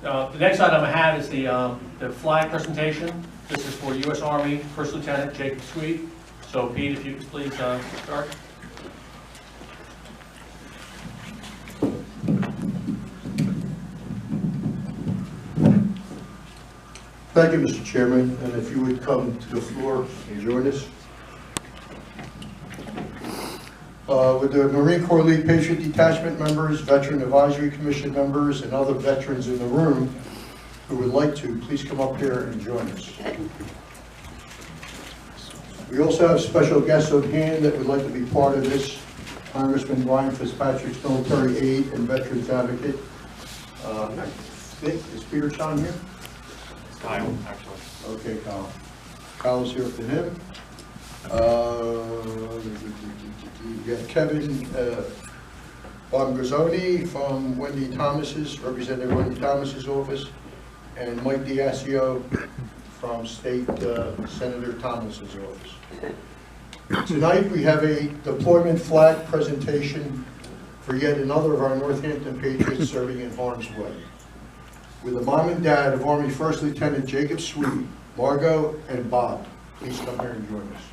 The next item I have is the flag presentation. This is for U.S. Army First Lieutenant Jacob Sweed. So Pete, if you could please start. Thank you, Mr. Chairman, and if you would come to the floor and join us. With the Marine Corps League Patriot Detachment members, Veteran Advisory Commission members, and other veterans in the room who would like to, please come up here and join us. We also have special guests on hand that would like to be part of this. Congressman Brian Fitzpatrick, military aide and veterans advocate. I think, is Peter Sean here? Kyle, actually. Okay, Kyle. Kyle's here for him. You got Kevin Bomgarzoni from Wendi Thomas's, Representative Wendi Thomas's office, and Mike Diasio from State Senator Tomlinson's office. Tonight we have a deployment flag presentation for yet another of our Northampton Patriots serving in harm's way. With the mom and dad of Army First Lieutenant Jacob Sweed, Margot, and Bob. Please come here and join us.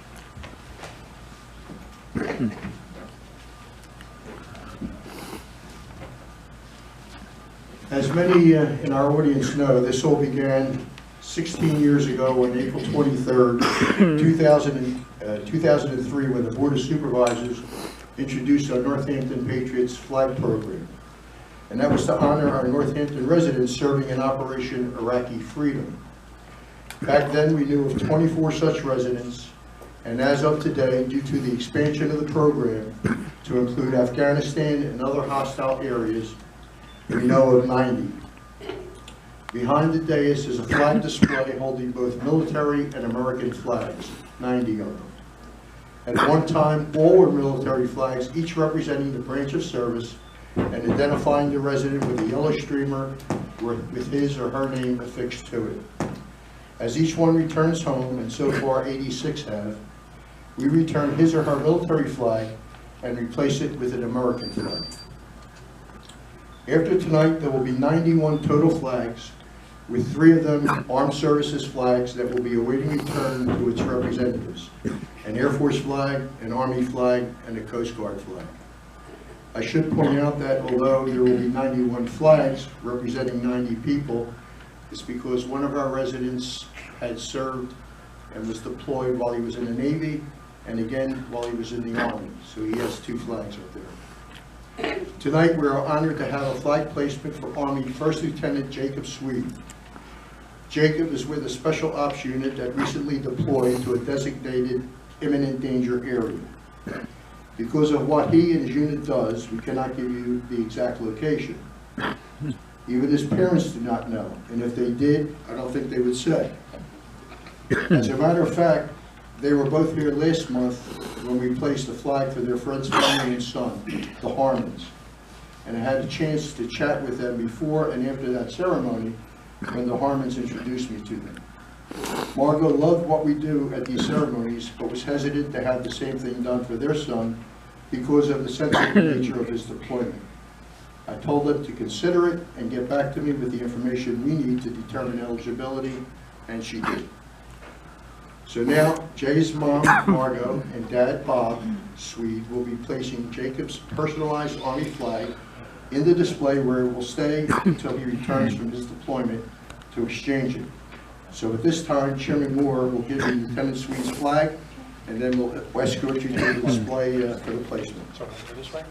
As many in our audience know, this all began 16 years ago on April 23rd, 2003, when the Board of Supervisors introduced our Northampton Patriots flag program. And that was to honor our Northampton residents serving in Operation Iraqi Freedom. Back then, we knew of 24 such residents, and as of today, due to the expansion of the program to include Afghanistan and other hostile areas, we know of 90. Behind the dais is a flag display holding both military and American flags, 90 of them. At one time, all were military flags, each representing the branch of service and identifying the resident with a yellow streamer with his or her name affixed to it. As each one returns home, and so far 86 have, we return his or her military flag and replace it with an American flag. After tonight, there will be 91 total flags, with 3 of them armed services flags that will be awaiting return to its representatives: an Air Force flag, an Army flag, and a Coast Guard flag. I should point out that although there will be 91 flags representing 90 people, it's because one of our residents had served and was deployed while he was in the Navy, and again while he was in the Army, so he has 2 flags up there. Tonight we are honored to have a flag placement for Army First Lieutenant Jacob Sweed. Jacob is with a Special Ops unit that recently deployed to a designated imminent danger area. Because of what he and his unit does, we cannot give you the exact location. Even his parents do not know, and if they did, I don't think they would say. As a matter of fact, they were both here last month when we placed a flag for their friend's family and son, the Harmons. And I had a chance to chat with them before and after that ceremony when the Harmons introduced me to them. Margot loved what we do at these ceremonies, but was hesitant to have the same thing done for their son because of the sensitive nature of his deployment. I told them to consider it and get back to me with the information we need to determine eligibility, and she did. So now, Jay's mom, Margot, and dad, Bob Sweed, will be placing Jacob's personalized Army flag in the display where it will stay until he returns from his deployment to exchange it. So at this time, Chairman Moore will give you Lieutenant Sweed's flag, and then we'll escort you to the display for the placement. So, go this way?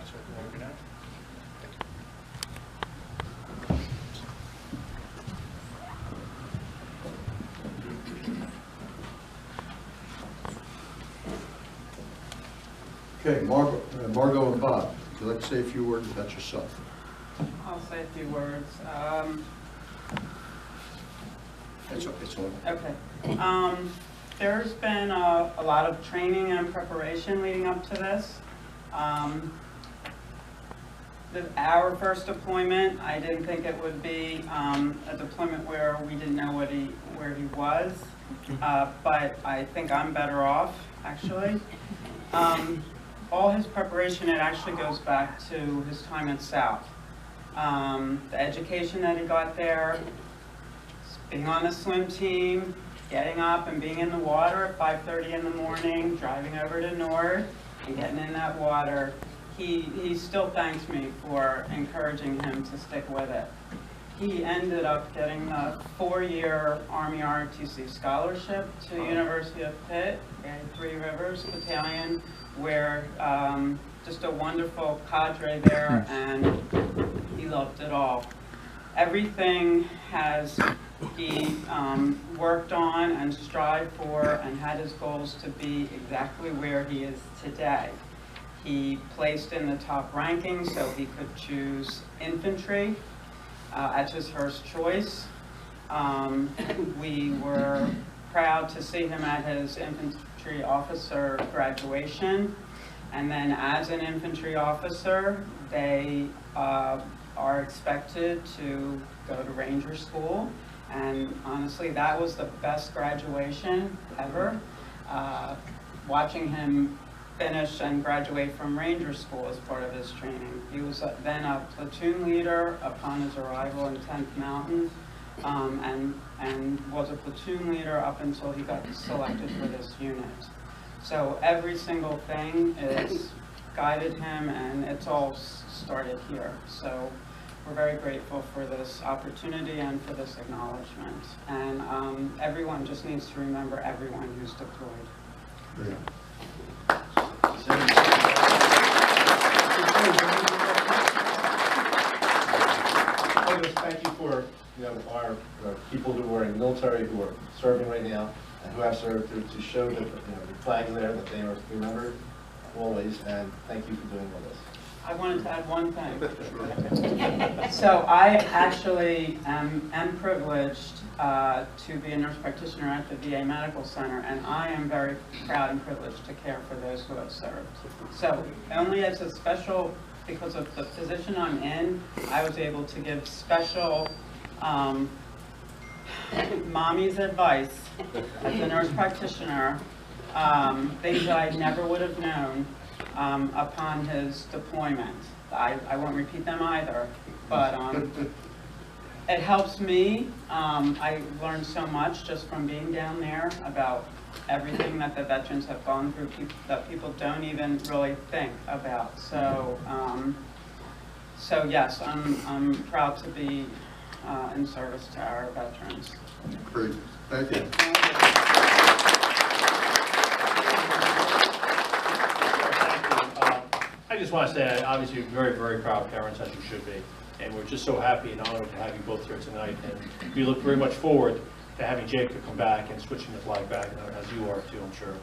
Thanks for the work you're doing. Okay, Margot and Bob, would you like to say a few words about yourself? I'll say a few words. It's on. Okay. There's been a lot of training and preparation leading up to this. Our first deployment, I didn't think it would be a deployment where we didn't know where he was, but I think I'm better off, actually. All his preparation, it actually goes back to his time at South. The education that he got there, being on the swim team, getting up and being in the water at 5:30 in the morning, driving over to North and getting in that water. He still thanks me for encouraging him to stick with it. He ended up getting the 4-year Army ROTC scholarship to the University of Pitt and Three Rivers Battalion, where just a wonderful cadre there, and he loved it all. Everything he worked on and strived for and had his goals to be exactly where he is today. He placed in the top ranking so he could choose infantry as his first choice. We were proud to see him at his infantry officer graduation. And then as an infantry officer, they are expected to go to Ranger School. And honestly, that was the best graduation ever. Watching him finish and graduate from Ranger School as part of his training. He was then a platoon leader upon his arrival in 10th Mountain, and was a platoon leader up until he got selected for this unit. So every single thing is guided him, and it's all started here. So we're very grateful for this opportunity and for this acknowledgement. And everyone just needs to remember everyone who's deployed. Great. Thank you for our people who are in the military, who are serving right now, and who have served to show that the flag there, that they are remembered always. And thank you for doing all this. I wanted to add one thing. So I actually am privileged to be a nurse practitioner at the VA Medical Center, and I am very proud and privileged to care for those who have served. So only as a special, because of the position I'm in, I was able to give special mommy's advice as a nurse practitioner, things that I never would have known upon his deployment. I won't repeat them either, but it helps me. I learned so much just from being down there about everything that the veterans have gone through that people don't even really think about. So, so yes, I'm proud to be in service to our veterans. Great. Thank you. I just want to say, obviously, you're very, very proud parents, as you should be. And we're just so happy and honored to have you both here tonight. And we look very much forward to having Jacob come back and switching the flag back, as you are too, I'm sure.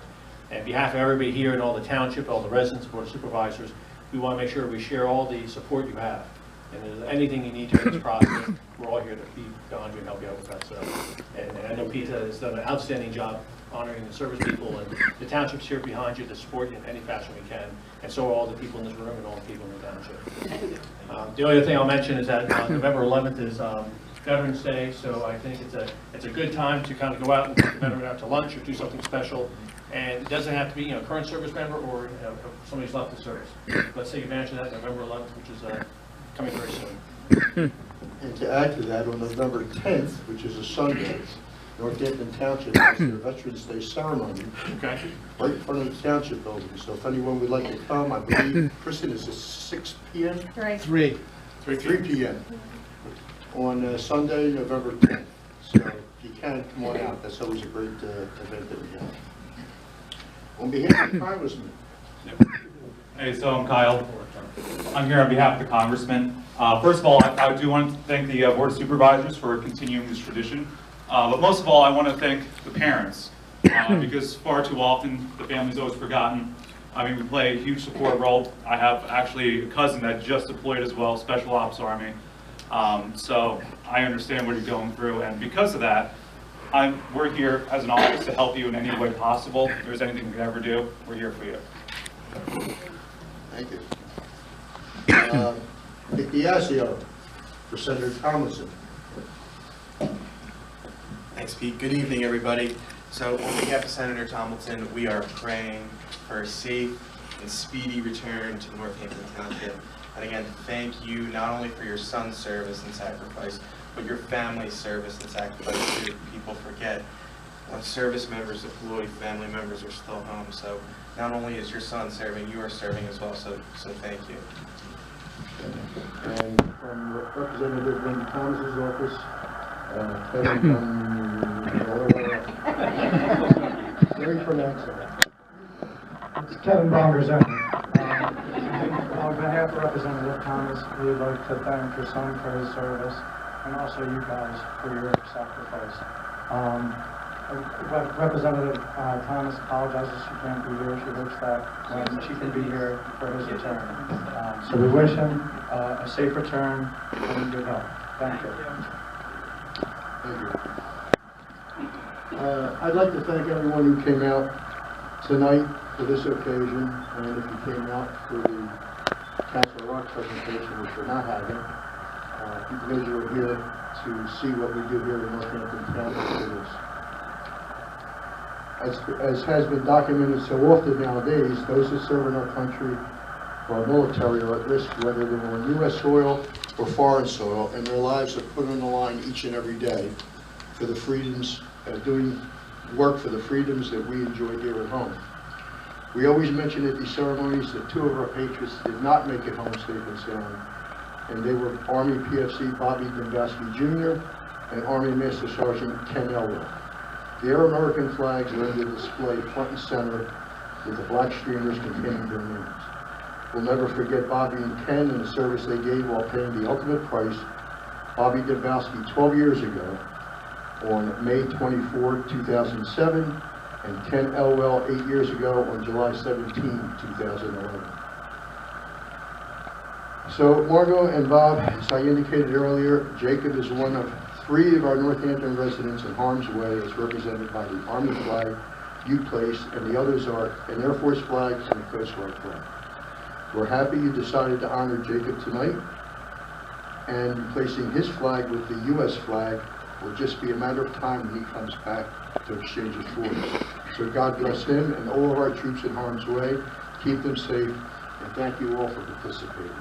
And on behalf of everybody here and all the township, all the residents, Board of Supervisors, we want to make sure we share all the support you have. And if there's anything you need during this process, we're all here to be behind you and help you out with that. So, and I know Pete has done an outstanding job honoring the service people, and the township's here behind you to support you in any fashion we can, and so are all the people in this room and all the people in the township. The only other thing I'll mention is that November 11th is Veterans Day, so I think it's a good time to kind of go out and take the veteran out to lunch or do something special. And it doesn't have to be a current service member or somebody who's left the service. Let's take advantage of that November 11th, which is coming very soon. And to add to that, on November 10th, which is a Sunday, Northampton Township has their Veterans Day ceremony Okay. right in front of the Township building. So if anyone would like to come, I believe, Kristen, is it 6 p.m.? 3. 3 p.m. on Sunday, November 10th. So if you can, come on out. That's always a great event that we have. On behalf of the Congressman. Hey, so I'm Kyle. I'm here on behalf of the Congressman. First of all, I do want to thank the Board of Supervisors for continuing this tradition. But most of all, I want to thank the parents, because far too often the family's always forgotten. I mean, we play a huge support role. I have actually a cousin that just deployed as well, Special Ops Army. So I understand what you're going through, and because of that, we're here as an office to help you in any way possible. If there's anything we can ever do, we're here for you. Thank you. Diasio for Senator Tomlinson. Thanks, Pete. Good evening, everybody. So on behalf of Senator Tomlinson, we are praying for a safe and speedy return to Northampton Township. And again, thank you not only for your son's service and sacrifice, but your family's service and sacrifice too. People forget when service members deploy, family members are still home. So not only is your son serving, you are serving as well. So thank you. And from Representative Wendi Thomas's office, very pronounced. It's Kevin Bomgarzoni. On behalf of Representative Thomas, we would like to thank your son for his service and also you guys for your sacrifice. Representative Thomas apologizes she can't be here. She hopes that when she can be here for his return. So we wish him a safe return and good health. Thank you. Thank you. I'd like to thank everyone who came out tonight for this occasion, and if you came out for the Council Rock presentation, which we're not having, because you were here to see what we do here in Northampton Township. As has been documented so often nowadays, those who serve in our country or our military are at risk, whether they're on U.S. soil or foreign soil, and their lives are put on the line each and every day for the freedoms, doing work for the freedoms that we enjoy here at home. We always mention at these ceremonies that two of our patriots did not make it home safe and sound, and they were Army PFC Bobby Domgarzoni Jr. and Army Master Sergeant Ken Elwell. Their American flags are in the display front and center with the black streamers containing their names. We'll never forget Bobby and Ken and the service they gave while paying the ultimate price. Bobby Domgarzoni 12 years ago on May 24, 2007, and Ken Elwell 8 years ago on July 17, 2011. So Margot and Bob, as I indicated earlier, Jacob is one of 3 of our Northampton residents in harm's way, as represented by the Army flag you placed, and the others are an Air Force flag and a Coast Guard flag. We're happy you decided to honor Jacob tonight, and replacing his flag with the U.S. flag will just be a matter of time when he comes back to exchange his forces. So God bless him and all of our troops in harm's way. Keep them safe, and thank you all for participating.